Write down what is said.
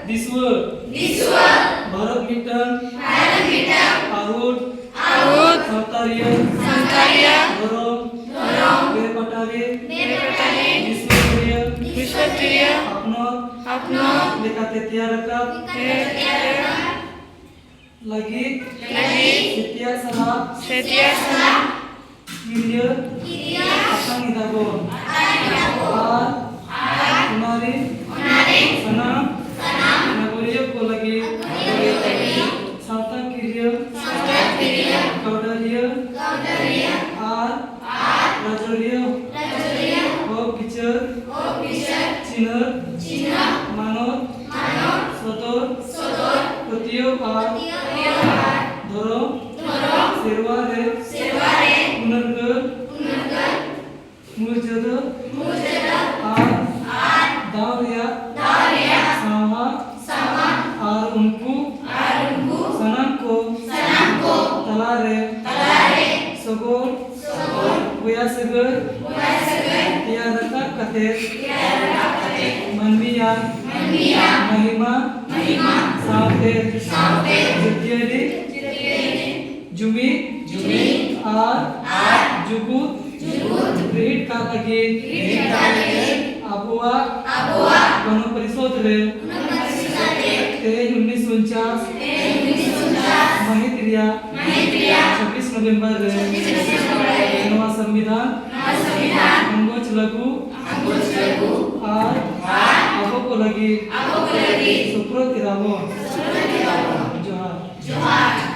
दिसव Bharat mitten out संतारिया धरम बेपटारे विश्वतुर्य अपना लेकाते तियार Rakab lagi setia sana kirya akan idabon kemarin sana nagoriya ko lagi santa kirya kaudariya rajoriya ho kichar chinar manot sodor kutiyo धरो सेरवारे पुनर्गर मुजद दावरिया सावा और उनको सनम को तलारे सगोर बुया सगर तियारका कथे मनमिया महिमा सावते जित्यरी जुमी आर जुगुत रीड का लगे अबुआ गण परिषद रे ते 1949 महित्रिया 26 नवंबर रे नवा संविधान अंगोच लगू आर अबो को लगी सुप्रत इराबो जोहार